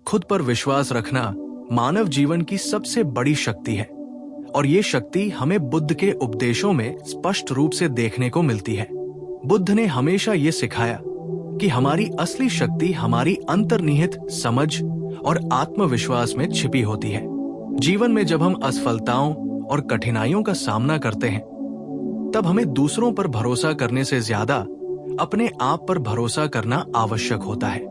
खुद पर विश्वास रखना मानव जीवन की सबसे बड़ी शक्ति है और ये शक्ति हमें बुद्ध के उपदेशों में स्पष्ट रूप से देखने को मिलती है। बुद्ध ने हमेशा ये सिखाया कि हमारी असली शक्ति हमारी अंतर्निहित समझ और आत्मविश्वास में छिपी होती है। जीवन में जब हम असफलताओं और कठिनाइयों का सामना करते हैं, तब हमें दूसरों पर भरोसा करने से ज्यादा अपने आप पर भरोसा करना आवश्यक होता है।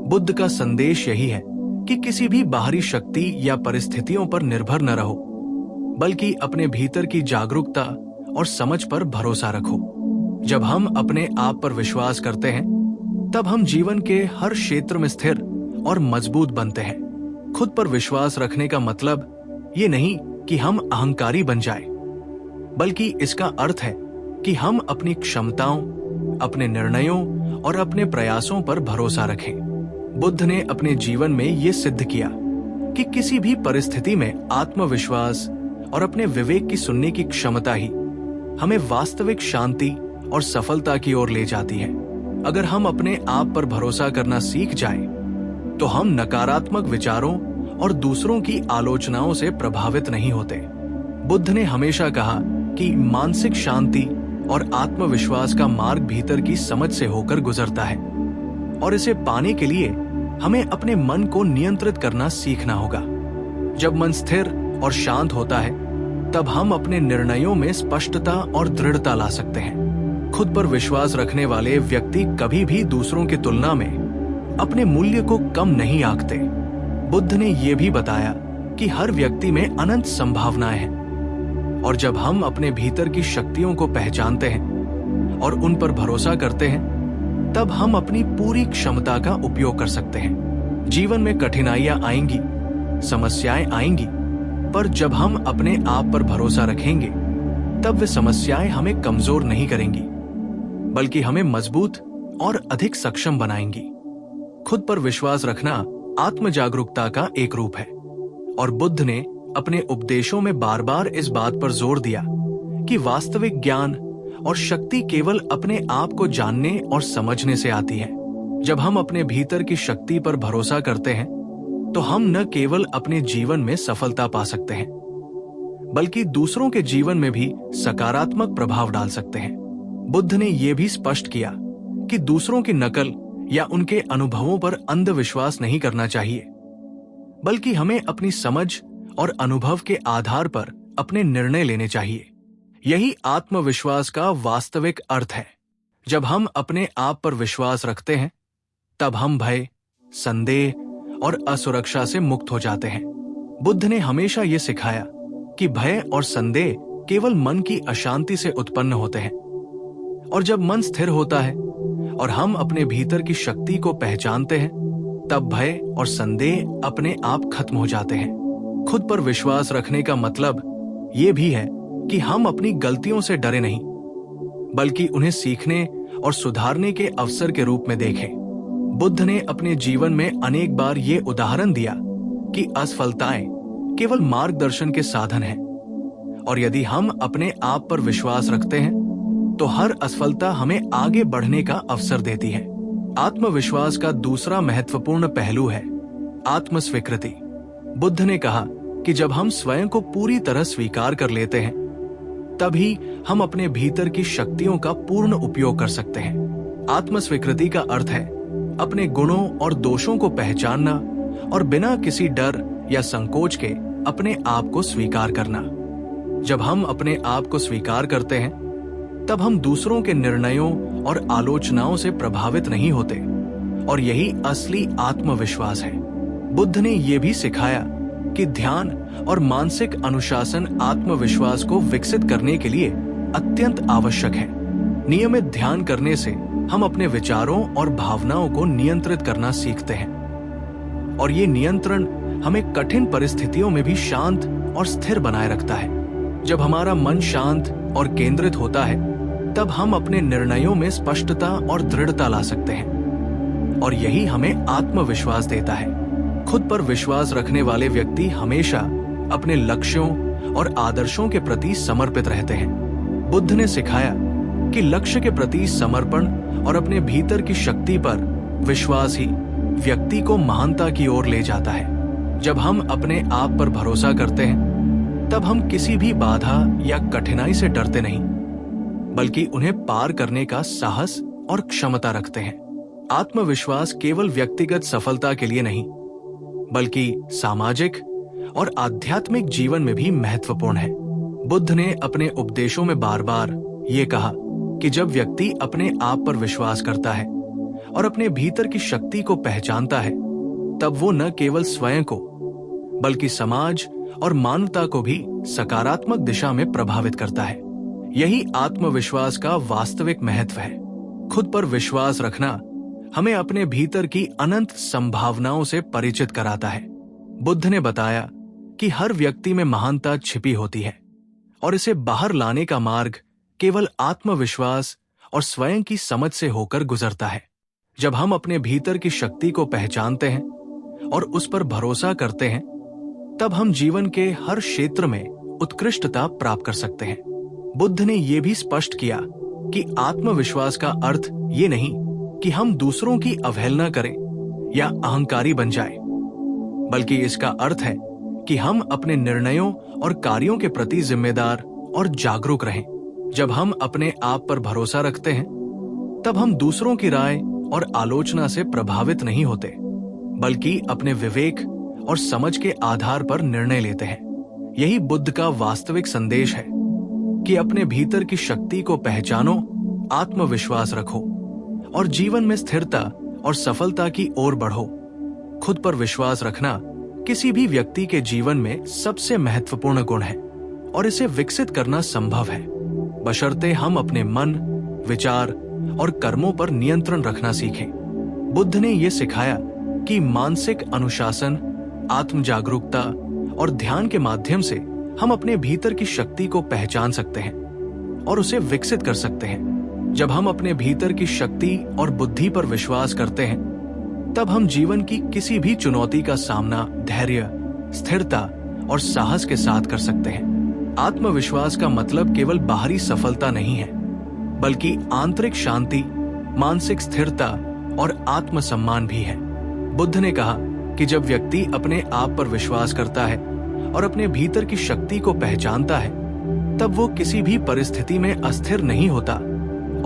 बुद्ध का संदेश यही है कि किसी भी बाहरी शक्ति या परिस्थितियों पर निर्भर न रहो, बल्कि अपने भीतर की जागरूकता और समझ पर भरोसा रखो। जब हम अपने आप पर विश्वास करते हैं, तब हम जीवन के हर क्षेत्र में स्थिर और मजबूत बनते हैं। खुद पर विश्वास रखने का मतलब ये नहीं कि हम अहंकारी बन जाएं, बल्कि इसका अर्थ है कि हम अपनी क्षमताओं, अपने निर्णयों और अपने प्रयासों पर भरोसा रखें। बुद्ध ने अपने जीवन में ये सिद्ध किया कि किसी भी परिस्थिति में आत्मविश्वास और अपने विवेक की सुनने की क्षमता ही हमें वास्तविक शांति और सफलता की ओर ले जाती है। अगर हम अपने आप पर भरोसा करना सीख जाएं, तो हम नकारात्मक विचारों और दूसरों की आलोचनाओं से प्रभावित नहीं होते। बुद्ध ने हमेशा कहा कि मानसिक शांति और आत्मविश्वास का मार्ग भीतर की समझ से होकर गुजरता है और इसे पाने के लिए हमें अपने मन को नियंत्रित करना सीखना होगा। जब मन स्थिर और शांत होता है, तब हम अपने निर्णयों में स्पष्टता और दृढ़ता ला सकते हैं। खुद पर विश्वास रखने वाले व्यक्ति कभी भी दूसरों की तुलना में अपने मूल्य को कम नहीं आंकते। बुद्ध ने यह भी बताया कि हर व्यक्ति में अनंत संभावनाएं हैं और जब हम अपने भीतर की शक्तियों को पहचानते हैं और उन पर भरोसा करते हैं, तब हम अपनी पूरी क्षमता का उपयोग कर सकते हैं। जीवन में कठिनाइयां आएंगी, समस्याएं आएंगी, पर जब हम अपने आप पर भरोसा रखेंगे, तब वे समस्याएं हमें कमजोर नहीं करेंगी, बल्कि हमें मजबूत और अधिक सक्षम बनाएंगी। खुद पर विश्वास रखना आत्म जागरूकता का एक रूप है और बुद्ध ने अपने उपदेशों में बार बार इस बात पर जोर दिया कि वास्तविक ज्ञान और शक्ति केवल अपने आप को जानने और समझने से आती है। जब हम अपने भीतर की शक्ति पर भरोसा करते हैं, तो हम न केवल अपने जीवन में सफलता पा सकते हैं, बल्कि दूसरों के जीवन में भी सकारात्मक प्रभाव डाल सकते हैं। बुद्ध ने यह भी स्पष्ट किया कि दूसरों की नकल या उनके अनुभवों पर अंधविश्वास नहीं करना चाहिए, बल्कि हमें अपनी समझ और अनुभव के आधार पर अपने निर्णय लेने चाहिए। यही आत्मविश्वास का वास्तविक अर्थ है। जब हम अपने आप पर विश्वास रखते हैं, तब हम भय, संदेह और असुरक्षा से मुक्त हो जाते हैं। बुद्ध ने हमेशा ये सिखाया कि भय और संदेह केवल मन की अशांति से उत्पन्न होते हैं और जब मन स्थिर होता है और हम अपने भीतर की शक्ति को पहचानते हैं, तब भय और संदेह अपने आप खत्म हो जाते हैं। खुद पर विश्वास रखने का मतलब ये भी है कि हम अपनी गलतियों से डरे नहीं, बल्कि उन्हें सीखने और सुधारने के अवसर के रूप में देखें। बुद्ध ने अपने जीवन में अनेक बार ये उदाहरण दिया कि असफलताएं केवल मार्गदर्शन के साधन हैं और यदि हम अपने आप पर विश्वास रखते हैं, तो हर असफलता हमें आगे बढ़ने का अवसर देती है। आत्मविश्वास का दूसरा महत्वपूर्ण पहलू है आत्मस्वीकृति। बुद्ध ने कहा कि जब हम स्वयं को पूरी तरह स्वीकार कर लेते हैं, तभी हम अपने भीतर की शक्तियों का पूर्ण उपयोग कर सकते हैं। आत्मस्वीकृति का अर्थ है अपने गुणों और दोषों को पहचानना और बिना किसी डर या संकोच के अपने आप को स्वीकार करना। जब हम अपने आप को स्वीकार करते हैं, तब हम दूसरों के निर्णयों और आलोचनाओं से प्रभावित नहीं होते और यही असली आत्मविश्वास है। बुद्ध ने यह भी सिखाया कि ध्यान और मानसिक अनुशासन आत्मविश्वास को विकसित करने के लिए अत्यंत आवश्यक है। नियमित ध्यान करने से हम अपने विचारों और भावनाओं को नियंत्रित करना सीखते हैं और ये नियंत्रण हमें कठिन परिस्थितियों में भी शांत और स्थिर बनाए रखता है। जब हमारा मन शांत और केंद्रित होता है, तब हम अपने निर्णयों में स्पष्टता और दृढ़ता ला सकते हैं और यही हमें आत्मविश्वास देता है। खुद पर विश्वास रखने वाले व्यक्ति हमेशा अपने लक्ष्यों और आदर्शों के प्रति समर्पित रहते हैं। बुद्ध ने सिखाया कि लक्ष्य के प्रति समर्पण और अपने भीतर की शक्ति पर विश्वास ही व्यक्ति को महानता की ओर ले जाता है। जब हम अपने आप पर भरोसा करते हैं, तब हम किसी भी बाधा या कठिनाई से डरते नहीं, बल्कि उन्हें पार करने का साहस और क्षमता रखते हैं। आत्मविश्वास केवल व्यक्तिगत सफलता के लिए नहीं, बल्कि सामाजिक और आध्यात्मिक जीवन में भी महत्वपूर्ण है। बुद्ध ने अपने उपदेशों में बार बार ये कहा कि जब व्यक्ति अपने आप पर विश्वास करता है और अपने भीतर की शक्ति को पहचानता है, तब वो न केवल स्वयं को, बल्कि समाज और मानवता को भी सकारात्मक दिशा में प्रभावित करता है। यही आत्मविश्वास का वास्तविक महत्व है। खुद पर विश्वास रखना हमें अपने भीतर की अनंत संभावनाओं से परिचित कराता है। बुद्ध ने बताया कि हर व्यक्ति में महानता छिपी होती है और इसे बाहर लाने का मार्ग केवल आत्मविश्वास और स्वयं की समझ से होकर गुजरता है। जब हम अपने भीतर की शक्ति को पहचानते हैं और उस पर भरोसा करते हैं, तब हम जीवन के हर क्षेत्र में उत्कृष्टता प्राप्त कर सकते हैं। बुद्ध ने यह भी स्पष्ट किया कि आत्मविश्वास का अर्थ ये नहीं कि हम दूसरों की अवहेलना करें या अहंकारी बन जाएं, बल्कि इसका अर्थ है कि हम अपने निर्णयों और कार्यों के प्रति जिम्मेदार और जागरूक रहें। जब हम अपने आप पर भरोसा रखते हैं, तब हम दूसरों की राय और आलोचना से प्रभावित नहीं होते, बल्कि अपने विवेक और समझ के आधार पर निर्णय लेते हैं। यही बुद्ध का वास्तविक संदेश है कि अपने भीतर की शक्ति को पहचानो, आत्मविश्वास रखो और जीवन में स्थिरता और सफलता की ओर बढ़ो। खुद पर विश्वास रखना किसी भी व्यक्ति के जीवन में सबसे महत्वपूर्ण गुण है और इसे विकसित करना संभव है, बशर्ते हम अपने मन, विचार और कर्मों पर नियंत्रण रखना सीखें। बुद्ध ने यह सिखाया कि मानसिक अनुशासन, आत्म जागरूकता और ध्यान के माध्यम से हम अपने भीतर की शक्ति को पहचान सकते हैं और उसे विकसित कर सकते हैं। जब हम अपने भीतर की शक्ति और बुद्धि पर विश्वास करते हैं, तब हम जीवन की किसी भी चुनौती का सामना धैर्य, स्थिरता और साहस के साथ कर सकते हैं। आत्मविश्वास का मतलब केवल बाहरी सफलता नहीं है, बल्कि आंतरिक शांति, मानसिक स्थिरता और आत्मसम्मान भी है। बुद्ध ने कहा कि जब व्यक्ति अपने आप पर विश्वास करता है और अपने भीतर की शक्ति को पहचानता है, तब वो किसी भी परिस्थिति में अस्थिर नहीं होता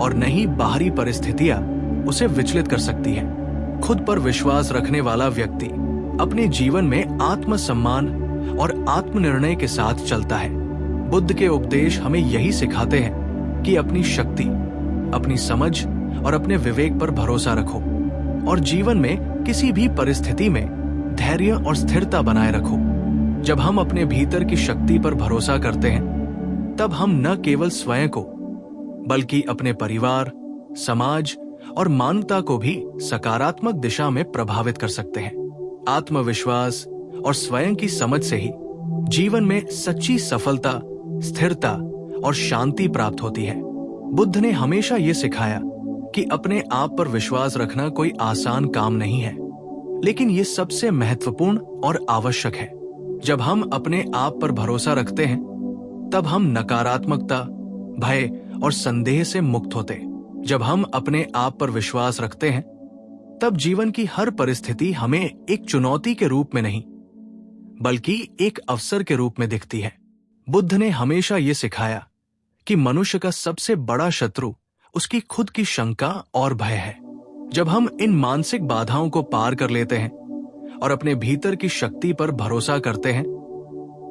और न ही बाहरी परिस्थितियां उसे विचलित कर सकती है। खुद पर विश्वास रखने वाला व्यक्ति अपने जीवन में आत्मसम्मान और आत्मनिर्णय के साथ चलता है। बुद्ध के उपदेश हमें यही सिखाते हैं कि अपनी शक्ति, अपनी समझ और अपने विवेक पर भरोसा रखो और जीवन में किसी भी परिस्थिति में धैर्य और स्थिरता बनाए रखो। जब हम अपने भीतर की शक्ति पर भरोसा करते हैं, तब हम न केवल स्वयं को, बल्कि अपने परिवार, समाज और मानवता को भी सकारात्मक दिशा में प्रभावित कर सकते हैं। आत्मविश्वास और स्वयं की समझ से ही जीवन में सच्ची सफलता, स्थिरता और शांति प्राप्त होती है। बुद्ध ने हमेशा ये सिखाया कि अपने आप पर विश्वास रखना कोई आसान काम नहीं है, लेकिन ये सबसे महत्वपूर्ण और आवश्यक है। जब हम अपने आप पर भरोसा रखते हैं, तब हम नकारात्मकता, भय और संदेह से मुक्त होते। जब हम अपने आप पर विश्वास रखते हैं, तब जीवन की हर परिस्थिति हमें एक चुनौती के रूप में नहीं, बल्कि एक अवसर के रूप में दिखती है। बुद्ध ने हमेशा ये सिखाया कि मनुष्य का सबसे बड़ा शत्रु उसकी खुद की शंका और भय है। जब हम इन मानसिक बाधाओं को पार कर लेते हैं और अपने भीतर की शक्ति पर भरोसा करते हैं,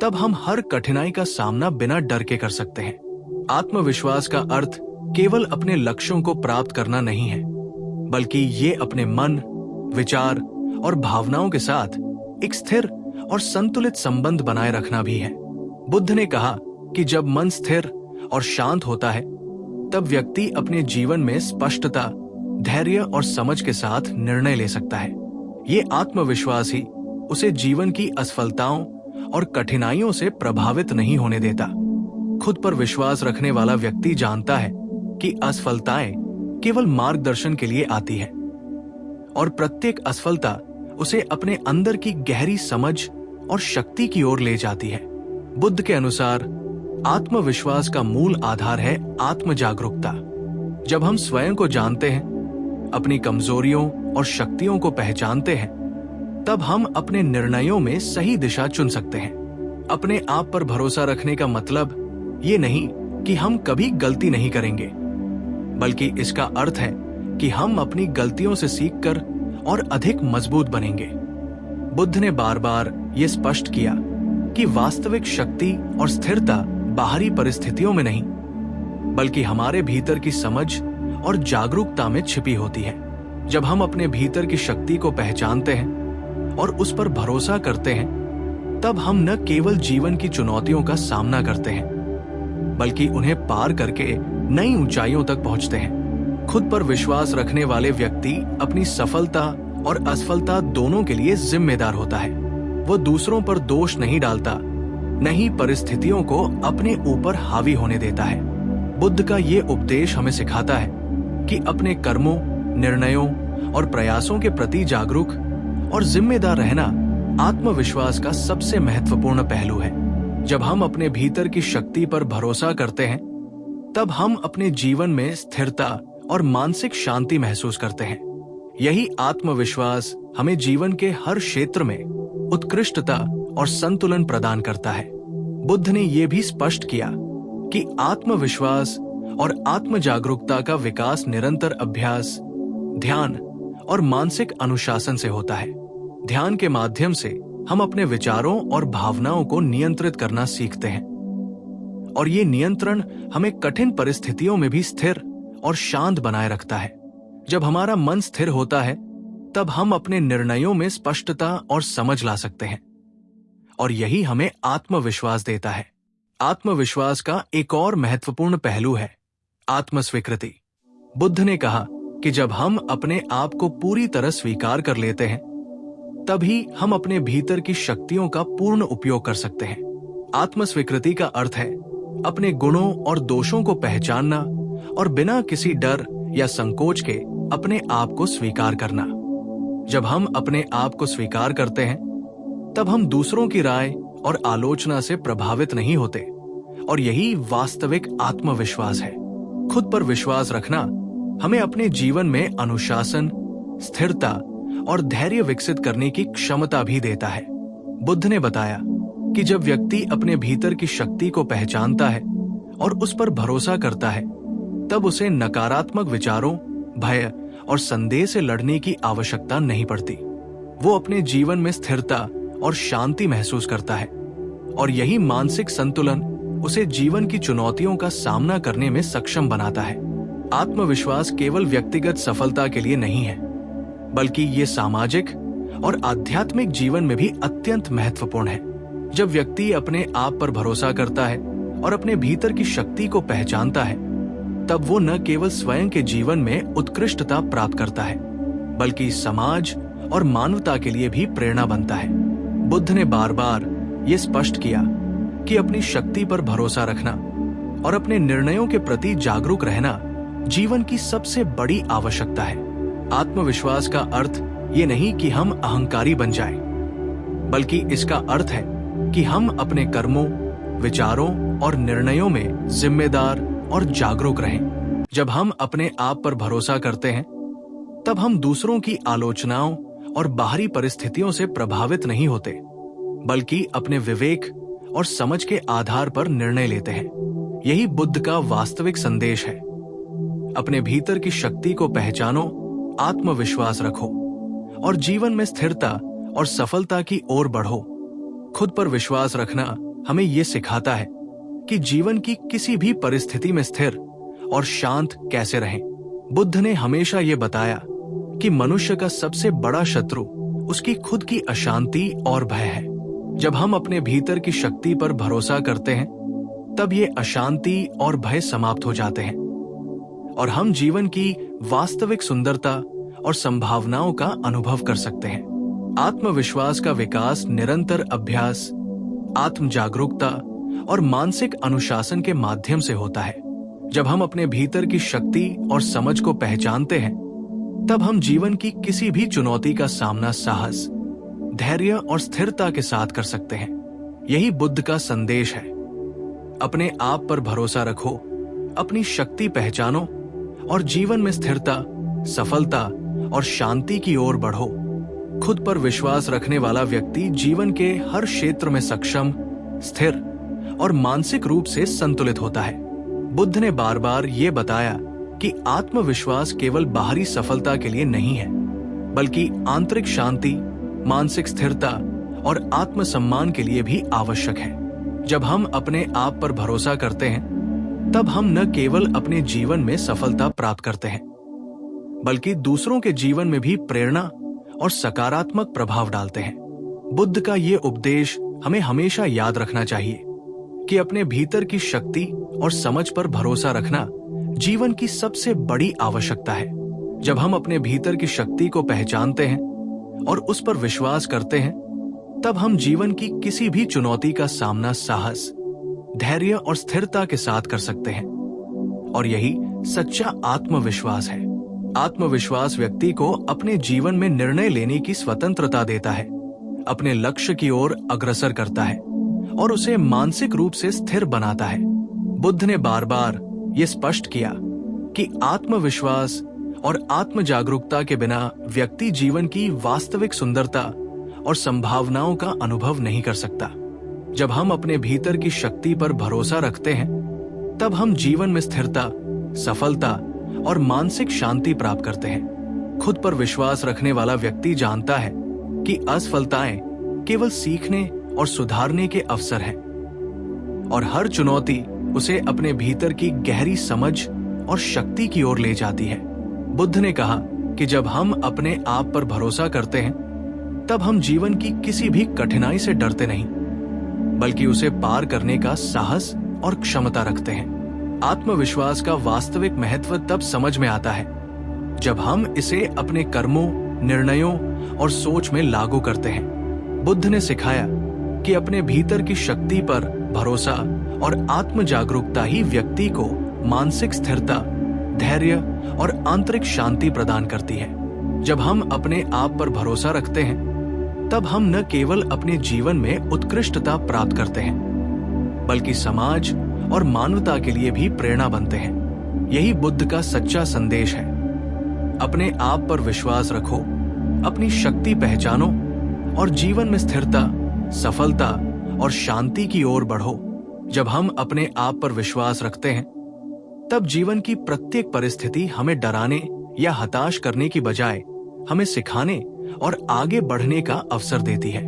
तब हम हर कठिनाई का सामना बिना डर के कर सकते हैं। आत्मविश्वास का अर्थ केवल अपने लक्ष्यों को प्राप्त करना नहीं है, बल्कि ये अपने मन, विचार और भावनाओं के साथ एक स्थिर और संतुलित संबंध बनाए रखना भी है। बुद्ध ने कहा कि जब मन स्थिर और शांत होता है, तब व्यक्ति अपने जीवन में स्पष्टता, धैर्य और समझ के साथ निर्णय ले सकता है। ये आत्मविश्वास ही उसे जीवन की असफलताओं और कठिनाइयों से प्रभावित नहीं होने देता। खुद पर विश्वास रखने वाला व्यक्ति जानता है कि असफलताएं केवल मार्गदर्शन के लिए आती है और प्रत्येक असफलता उसे अपने अंदर की गहरी समझ और शक्ति की ओर ले जाती है। बुद्ध के अनुसार आत्मविश्वास का मूल आधार है आत्म जागरूकता। जब हम स्वयं को जानते हैं, अपनी कमजोरियों और शक्तियों को पहचानते हैं, तब हम अपने निर्णयों में सही दिशा चुन सकते हैं। अपने आप पर भरोसा रखने का मतलब ये नहीं कि हम कभी गलती नहीं करेंगे, बल्कि इसका अर्थ है कि हम अपनी गलतियों से सीखकर और अधिक मजबूत बनेंगे। बुद्ध ने बार बार ये स्पष्ट किया कि वास्तविक शक्ति और स्थिरता बाहरी परिस्थितियों में नहीं, बल्कि हमारे भीतर की समझ और जागरूकता में छिपी होती है। जब हम अपने भीतर की शक्ति को पहचानते हैं और उस पर भरोसा करते हैं, तब हम न केवल जीवन की चुनौतियों का सामना करते हैं, बल्कि उन्हें पार करके नई ऊंचाइयों तक पहुंचते हैं। खुद पर विश्वास रखने वाले व्यक्ति अपनी सफलता और असफलता दोनों के लिए जिम्मेदार होता है। वो दूसरों पर दोष नहीं डालता, न ही परिस्थितियों को अपने ऊपर हावी होने देता है। बुद्ध का ये उपदेश हमें सिखाता है कि अपने कर्मों, निर्णयों और प्रयासों के प्रति जागरूक और जिम्मेदार रहना आत्मविश्वास का सबसे महत्वपूर्ण पहलू है। जब हम अपने भीतर की शक्ति पर भरोसा करते हैं, तब हम अपने जीवन में स्थिरता और मानसिक शांति महसूस करते हैं। यही आत्मविश्वास हमें जीवन के हर क्षेत्र में उत्कृष्टता और संतुलन प्रदान करता है। बुद्ध ने यह भी स्पष्ट किया कि आत्मविश्वास और आत्म जागरूकता का विकास निरंतर अभ्यास, ध्यान और मानसिक अनुशासन से होता है। ध्यान के माध्यम से हम अपने विचारों और भावनाओं को नियंत्रित करना सीखते हैं, और ये नियंत्रण हमें कठिन परिस्थितियों में भी स्थिर और शांत बनाए रखता है। जब हमारा मन स्थिर होता है, तब हम अपने निर्णयों में स्पष्टता और समझ ला सकते हैं, और यही हमें आत्मविश्वास देता है। आत्मविश्वास का एक और महत्वपूर्ण पहलू है आत्मस्वीकृति। बुद्ध ने कहा कि जब हम अपने आप को पूरी तरह स्वीकार कर लेते हैं, तभी हम अपने भीतर की शक्तियों का पूर्ण उपयोग कर सकते हैं। आत्मस्वीकृति का अर्थ है अपने गुणों और दोषों को पहचानना और बिना किसी डर या संकोच के अपने आप को स्वीकार करना। जब हम अपने आप को स्वीकार करते हैं, तब हम दूसरों की राय और आलोचना से प्रभावित नहीं होते, और यही वास्तविक आत्मविश्वास है। खुद पर विश्वास रखना हमें अपने जीवन में अनुशासन, स्थिरता और धैर्य विकसित करने की क्षमता भी देता है। बुद्ध ने बताया कि जब व्यक्ति अपने भीतर की शक्ति को पहचानता है और उस पर भरोसा करता है, तब उसे नकारात्मक विचारों, भय और संदेह से लड़ने की आवश्यकता नहीं पड़ती। वो अपने जीवन में स्थिरता और शांति महसूस करता है, और यही मानसिक संतुलन उसे जीवन की चुनौतियों का सामना करने में सक्षम बनाता है। आत्मविश्वास केवल व्यक्तिगत सफलता के लिए नहीं है, बल्कि ये सामाजिक और आध्यात्मिक जीवन में भी अत्यंत महत्वपूर्ण है। जब व्यक्ति अपने आप पर भरोसा करता है और अपने भीतर की शक्ति को पहचानता है, तब वो न केवल स्वयं के जीवन में उत्कृष्टता प्राप्त करता है, बल्कि समाज और मानवता के लिए भी प्रेरणा बनता है। बुद्ध ने बार बार ये स्पष्ट किया कि अपनी शक्ति पर भरोसा रखना और अपने निर्णयों के प्रति जागरूक रहना जीवन की सबसे बड़ी आवश्यकता है। आत्मविश्वास का अर्थ ये नहीं कि हम अहंकारी बन जाएं, बल्कि इसका अर्थ है कि हम अपने कर्मों, विचारों और निर्णयों में जिम्मेदार और जागरूक रहें। जब हम अपने आप पर भरोसा करते हैं, तब हम दूसरों की आलोचनाओं और बाहरी परिस्थितियों से प्रभावित नहीं होते, बल्कि अपने विवेक और समझ के आधार पर निर्णय लेते हैं। यही बुद्ध का वास्तविक संदेश है। अपने भीतर की शक्ति को पहचानो, आत्मविश्वास रखो और जीवन में स्थिरता और सफलता की ओर बढ़ो। खुद पर विश्वास रखना हमें ये सिखाता है कि जीवन की किसी भी परिस्थिति में स्थिर और शांत कैसे रहें। बुद्ध ने हमेशा ये बताया कि मनुष्य का सबसे बड़ा शत्रु उसकी खुद की अशांति और भय है। जब हम अपने भीतर की शक्ति पर भरोसा करते हैं, तब ये अशांति और भय समाप्त हो जाते हैं, और हम जीवन की वास्तविक सुंदरता और संभावनाओं का अनुभव कर सकते हैं। आत्मविश्वास का विकास निरंतर अभ्यास, आत्म जागरूकता और मानसिक अनुशासन के माध्यम से होता है। जब हम अपने भीतर की शक्ति और समझ को पहचानते हैं, तब हम जीवन की किसी भी चुनौती का सामना साहस, धैर्य और स्थिरता के साथ कर सकते हैं। यही बुद्ध का संदेश है। अपने आप पर भरोसा रखो, अपनी शक्ति पहचानो और जीवन में स्थिरता, सफलता और शांति की ओर बढ़ो। खुद पर विश्वास रखने वाला व्यक्ति जीवन के हर क्षेत्र में सक्षम, स्थिर और मानसिक रूप से संतुलित होता है। बुद्ध ने बार बार ये बताया कि आत्मविश्वास केवल बाहरी सफलता के लिए नहीं है, बल्कि आंतरिक शांति, मानसिक स्थिरता और आत्मसम्मान के लिए भी आवश्यक है। जब हम अपने आप पर भरोसा करते हैं, तब हम न केवल अपने जीवन में सफलता प्राप्त करते हैं, बल्कि दूसरों के जीवन में भी प्रेरणा और सकारात्मक प्रभाव डालते हैं। बुद्ध का ये उपदेश हमें हमेशा याद रखना चाहिए कि अपने भीतर की शक्ति और समझ पर भरोसा रखना जीवन की सबसे बड़ी आवश्यकता है। जब हम अपने भीतर की शक्ति को पहचानते हैं और उस पर विश्वास करते हैं, तब हम जीवन की किसी भी चुनौती का सामना साहस, धैर्य और स्थिरता के साथ कर सकते हैं। और यही सच्चा आत्मविश्वास है। आत्मविश्वास व्यक्ति को अपने जीवन में निर्णय लेने की स्वतंत्रता देता है, अपने लक्ष्य की ओर अग्रसर करता है और उसे मानसिक रूप से स्थिर बनाता है। बुद्ध ने बार बार ये स्पष्ट किया कि आत्मविश्वास और आत्म जागरूकता के बिना व्यक्ति जीवन की वास्तविक सुंदरता और संभावनाओं का अनुभव नहीं कर सकता। जब हम अपने भीतर की शक्ति पर भरोसा रखते हैं, तब हम जीवन में स्थिरता, सफलता और मानसिक शांति प्राप्त करते हैं। खुद पर विश्वास रखने वाला व्यक्ति जानता है कि असफलताएं केवल सीखने और सुधारने के अवसर हैं, और हर चुनौती उसे अपने भीतर की गहरी समझ और शक्ति की ओर ले जाती है। बुद्ध ने कहा कि जब हम अपने आप पर भरोसा करते हैं, तब हम जीवन की किसी भी कठिनाई से डरते नहीं, बल्कि उसे पार करने का साहस और क्षमता रखते हैं। आत्मविश्वास का वास्तविक महत्व तब समझ में आता है जब हम इसे अपने कर्मों, निर्णयों और सोच में लागू करते हैं। बुद्ध ने सिखाया कि अपने भीतर की शक्ति पर भरोसा और आत्म जागरूकता ही व्यक्ति को मानसिक स्थिरता, धैर्य और आंतरिक शांति प्रदान करती है। जब हम अपने आप पर भरोसा रखते हैं, तब हम न केवल अपने जीवन में उत्कृष्टता प्राप्त करते हैं, बल्कि समाज और मानवता के लिए भी प्रेरणा बनते हैं। यही बुद्ध का सच्चा संदेश है। अपने आप पर विश्वास रखो, अपनी शक्ति पहचानो और जीवन में स्थिरता, सफलता और शांति की ओर बढ़ो। जब हम अपने आप पर विश्वास रखते हैं, तब जीवन की प्रत्येक परिस्थिति हमें डराने या हताश करने की बजाय हमें सिखाने और आगे बढ़ने का अवसर देती है।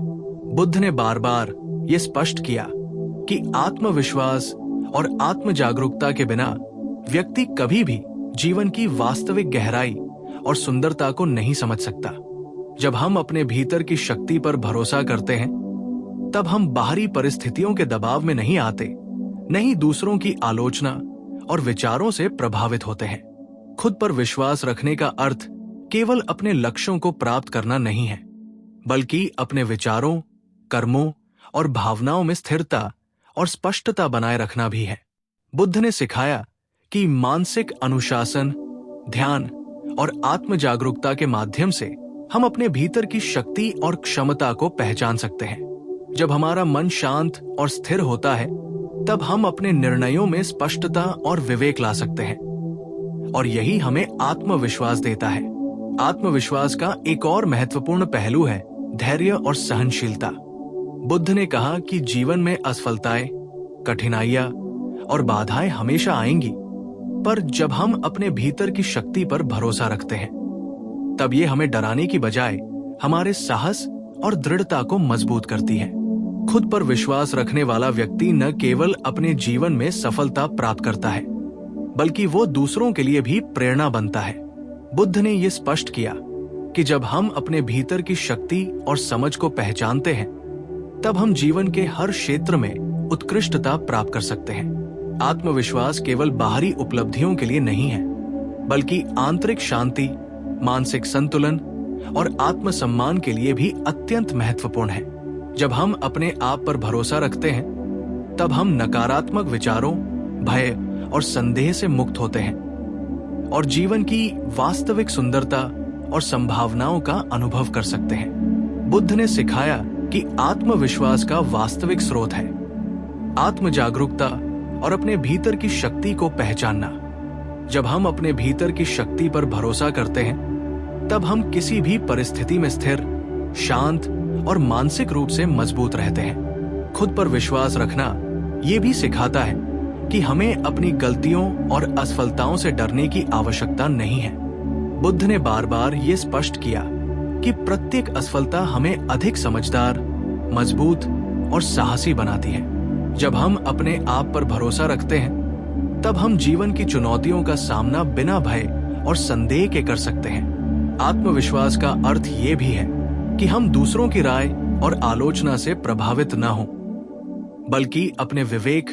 बुद्ध ने बार बार ये स्पष्ट किया कि आत्मविश्वास और आत्म जागरूकता के बिना व्यक्ति कभी भी जीवन की वास्तविक गहराई और सुंदरता को नहीं समझ सकता। जब हम अपने भीतर की शक्ति पर भरोसा करते हैं, तब हम बाहरी परिस्थितियों के दबाव में नहीं आते, नहीं दूसरों की आलोचना और विचारों से प्रभावित होते हैं। खुद पर विश्वास रखने का अर्थ केवल अपने लक्ष्यों को प्राप्त करना नहीं है, बल्कि अपने विचारों, कर्मों और भावनाओं में स्थिरता और स्पष्टता बनाए रखना भी है। बुद्ध ने सिखाया कि मानसिक अनुशासन, ध्यान और आत्म जागरूकता के माध्यम से हम अपने भीतर की शक्ति और क्षमता को पहचान सकते हैं। जब हमारा मन शांत और स्थिर होता है, तब हम अपने निर्णयों में स्पष्टता और विवेक ला सकते हैं, और यही हमें आत्मविश्वास देता है। आत्मविश्वास का एक और महत्वपूर्ण पहलू है धैर्य और सहनशीलता। बुद्ध ने कहा कि जीवन में असफलताएं, कठिनाइयां और बाधाएं हमेशा आएंगी, पर जब हम अपने भीतर की शक्ति पर भरोसा रखते हैं, तब ये हमें डराने की बजाय हमारे साहस और दृढ़ता को मजबूत करती है। खुद पर विश्वास रखने वाला व्यक्ति न केवल अपने जीवन में सफलता प्राप्त करता है, बल्कि वो दूसरों के लिए भी प्रेरणा बनता है। बुद्ध ने ये स्पष्ट किया कि जब हम अपने भीतर की शक्ति और समझ को पहचानते हैं, तब हम जीवन के हर क्षेत्र में उत्कृष्टता प्राप्त कर सकते हैं। आत्मविश्वास केवल बाहरी उपलब्धियों के लिए नहीं है, बल्कि आंतरिक शांति, मानसिक संतुलन और आत्मसम्मान के लिए भी अत्यंत महत्वपूर्ण है। जब हम अपने आप पर भरोसा रखते हैं, तब हम नकारात्मक विचारों, भय और संदेह से मुक्त होते हैं और जीवन की वास्तविक सुंदरता और संभावनाओं का अनुभव कर सकते हैं। बुद्ध ने सिखाया कि आत्मविश्वास का वास्तविक स्रोत है आत्म जागरूकता और अपने भीतर की शक्ति को पहचानना। जब हम अपने भीतर की शक्ति पर भरोसा करते हैं, तब हम किसी भी परिस्थिति में स्थिर, शांत और मानसिक रूप से मजबूत रहते हैं। खुद पर विश्वास रखना ये भी सिखाता है कि हमें अपनी गलतियों और असफलताओं से डरने की आवश्यकता नहीं है। बुद्ध ने बार बार ये स्पष्ट किया कि प्रत्येक असफलता हमें अधिक समझदार, मजबूत और साहसी बनाती है। जब हम अपने आप पर भरोसा रखते हैं, तब हम जीवन की चुनौतियों का सामना बिना भय और संदेह के कर सकते हैं। आत्मविश्वास का अर्थ ये भी है कि हम दूसरों की राय और आलोचना से प्रभावित न हों, बल्कि अपने विवेक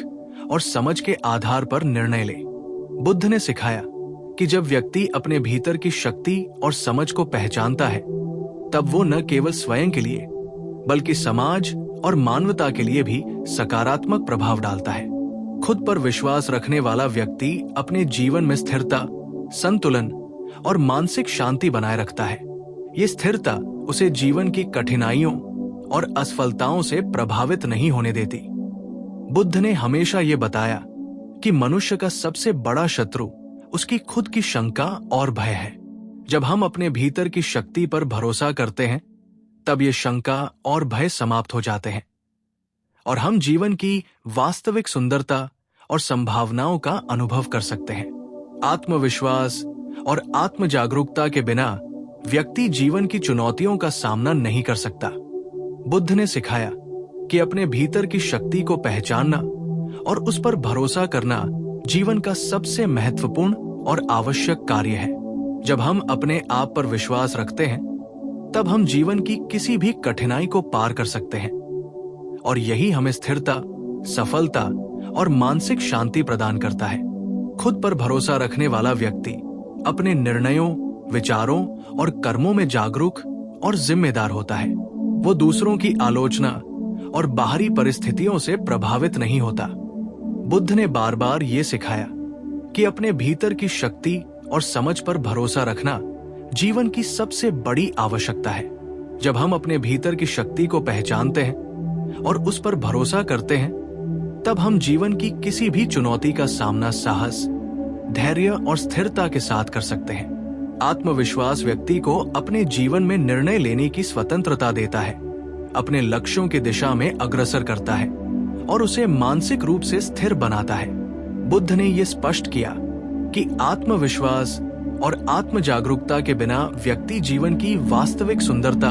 और समझ के आधार पर निर्णय लें। बुद्ध ने सिखाया कि जब व्यक्ति अपने भीतर की शक्ति और समझ को पहचानता है, तब वो न केवल स्वयं के लिए, बल्कि समाज और मानवता के लिए भी सकारात्मक प्रभाव डालता है। खुद पर विश्वास रखने वाला व्यक्ति अपने जीवन में स्थिरता, संतुलन और मानसिक शांति बनाए रखता है। ये स्थिरता उसे जीवन की कठिनाइयों और असफलताओं से प्रभावित नहीं होने देती। बुद्ध ने हमेशा ये बताया कि मनुष्य का सबसे बड़ा शत्रु उसकी खुद की शंका और भय है। जब हम अपने भीतर की शक्ति पर भरोसा करते हैं, तब ये शंका और भय समाप्त हो जाते हैं और हम जीवन की वास्तविक सुंदरता और संभावनाओं का अनुभव कर सकते हैं। आत्मविश्वास और आत्म जागरूकता के बिना व्यक्ति जीवन की चुनौतियों का सामना नहीं कर सकता। बुद्ध ने सिखाया कि अपने भीतर की शक्ति को पहचानना और उस पर भरोसा करना जीवन का सबसे महत्वपूर्ण और आवश्यक कार्य है। जब हम अपने आप पर विश्वास रखते हैं, तब हम जीवन की किसी भी कठिनाई को पार कर सकते हैं और यही हमें स्थिरता, सफलता और मानसिक शांति प्रदान करता है। खुद पर भरोसा रखने वाला व्यक्ति अपने निर्णयों, विचारों और कर्मों में जागरूक और जिम्मेदार होता है। वो दूसरों की आलोचना और बाहरी परिस्थितियों से प्रभावित नहीं होता। बुद्ध ने बार बार ये सिखाया कि अपने भीतर की शक्ति और समझ पर भरोसा रखना जीवन की सबसे बड़ी आवश्यकता है। जब हम अपने भीतर की शक्ति को पहचानते हैं और उस पर भरोसा करते हैं, तब हम जीवन की किसी भी चुनौती का सामना साहस, धैर्य और स्थिरता के साथ कर सकते हैं। आत्मविश्वास व्यक्ति को अपने जीवन में निर्णय लेने की स्वतंत्रता देता है, अपने लक्ष्यों की दिशा में अग्रसर करता है और उसे मानसिक रूप से स्थिर बनाता है। बुद्ध ने यह स्पष्ट किया कि आत्मविश्वास और आत्म जागरूकता के बिना व्यक्ति जीवन की वास्तविक सुंदरता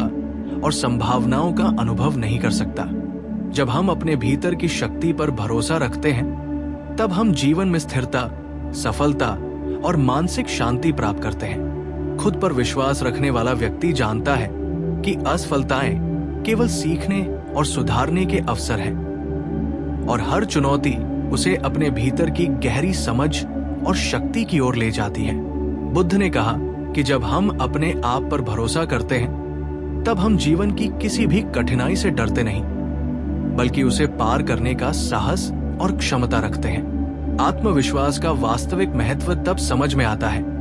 और संभावनाओं का अनुभव नहीं कर सकता। जब हम अपने भीतर की शक्ति पर भरोसा रखते हैं, तब हम जीवन में स्थिरता, सफलता और मानसिक शांति प्राप्त करते हैं। खुद पर विश्वास रखने वाला व्यक्ति जानता है कि असफलताएं केवल सीखने और सुधारने के अवसर हैं और हर चुनौती उसे अपने भीतर की गहरी समझ और शक्ति की ओर ले जाती है। बुद्ध ने कहा कि जब हम अपने आप पर भरोसा करते हैं, तब हम जीवन की किसी भी कठिनाई से डरते नहीं, बल्कि उसे पार करने का साहस और क्षमता रखते हैं। आत्मविश्वास का वास्तविक महत्व तब समझ में आता है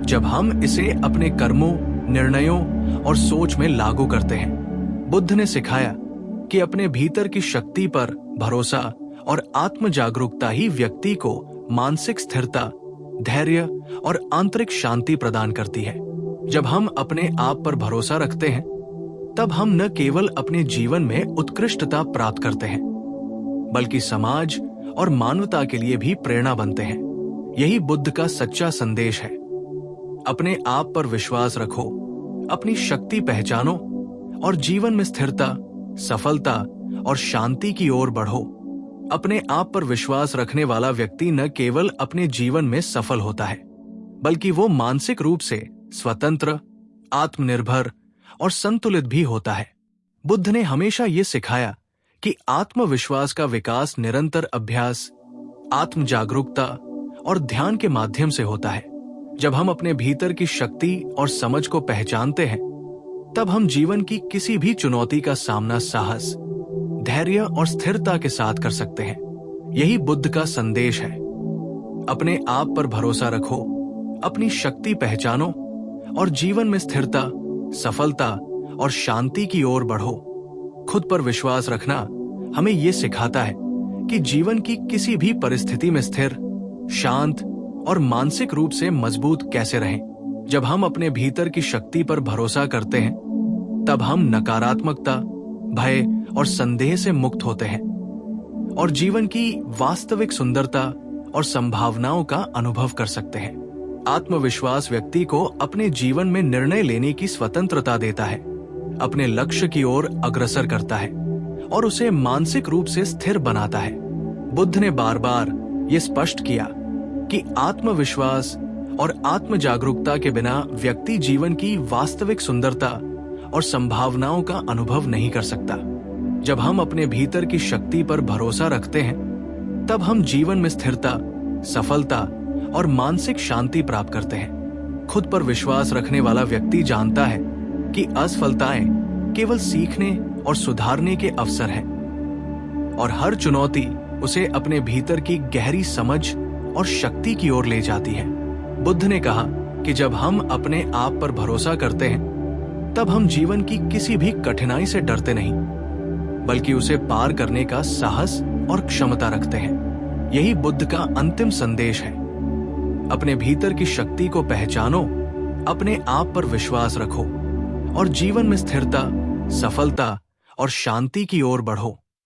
जब हम इसे अपने कर्मों, निर्णयों और सोच में लागू करते हैं। बुद्ध ने सिखाया कि अपने भीतर की शक्ति पर भरोसा और आत्म जागरूकता ही व्यक्ति को मानसिक स्थिरता, धैर्य और आंतरिक शांति प्रदान करती है। जब हम अपने आप पर भरोसा रखते हैं, तब हम न केवल अपने जीवन में उत्कृष्टता प्राप्त करते हैं, बल्कि समाज और मानवता के लिए भी प्रेरणा बनते हैं। यही बुद्ध का सच्चा संदेश है। अपने आप पर विश्वास रखो, अपनी शक्ति पहचानो और जीवन में स्थिरता, सफलता और शांति की ओर बढ़ो। अपने आप पर विश्वास रखने वाला व्यक्ति न केवल अपने जीवन में सफल होता है, बल्कि वो मानसिक रूप से स्वतंत्र, आत्मनिर्भर और संतुलित भी होता है। बुद्ध ने हमेशा ये सिखाया कि आत्मविश्वास का विकास निरंतर अभ्यास, आत्म जागरूकता और ध्यान के माध्यम से होता है। जब हम अपने भीतर की शक्ति और समझ को पहचानते हैं, तब हम जीवन की किसी भी चुनौती का सामना साहस, धैर्य और स्थिरता के साथ कर सकते हैं। यही बुद्ध का संदेश है। अपने आप पर भरोसा रखो, अपनी शक्ति पहचानो और जीवन में स्थिरता, सफलता और शांति की ओर बढ़ो। खुद पर विश्वास रखना हमें यह सिखाता है कि जीवन की किसी भी परिस्थिति में स्थिर, शांत और मानसिक रूप से मजबूत कैसे रहें। जब हम अपने भीतर की शक्ति पर भरोसा करते हैं, तब हम नकारात्मकता, भय और संदेह से मुक्त होते हैं और जीवन की वास्तविक सुंदरता और संभावनाओं का अनुभव कर सकते हैं। आत्मविश्वास व्यक्ति को अपने जीवन में निर्णय लेने की स्वतंत्रता देता है, अपने लक्ष्य की ओर अग्रसर करता है और उसे मानसिक रूप से स्थिर बनाता है। बुद्ध ने बार बार ये स्पष्ट किया कि आत्मविश्वास और आत्म जागरूकता के बिना व्यक्ति जीवन की वास्तविक सुंदरता और संभावनाओं का अनुभव नहीं कर सकता। जब हम अपने भीतर की शक्ति पर भरोसा रखते हैं, तब हम जीवन में स्थिरता, सफलता और मानसिक शांति प्राप्त करते हैं। खुद पर विश्वास रखने वाला व्यक्ति जानता है कि असफलताएं केवल सीखने और सुधारने के अवसर हैं और हर चुनौती उसे अपने भीतर की गहरी समझ और शक्ति की ओर ले जाती है। बुद्ध ने कहा कि जब हम अपने आप पर भरोसा करते हैं, तब हम जीवन की किसी भी कठिनाई से डरते नहीं, बल्कि उसे पार करने का साहस और क्षमता रखते हैं। यही बुद्ध का अंतिम संदेश है। अपने भीतर की शक्ति को पहचानो, अपने आप पर विश्वास रखो और जीवन में स्थिरता, सफलता और शांति की ओर बढ़ो।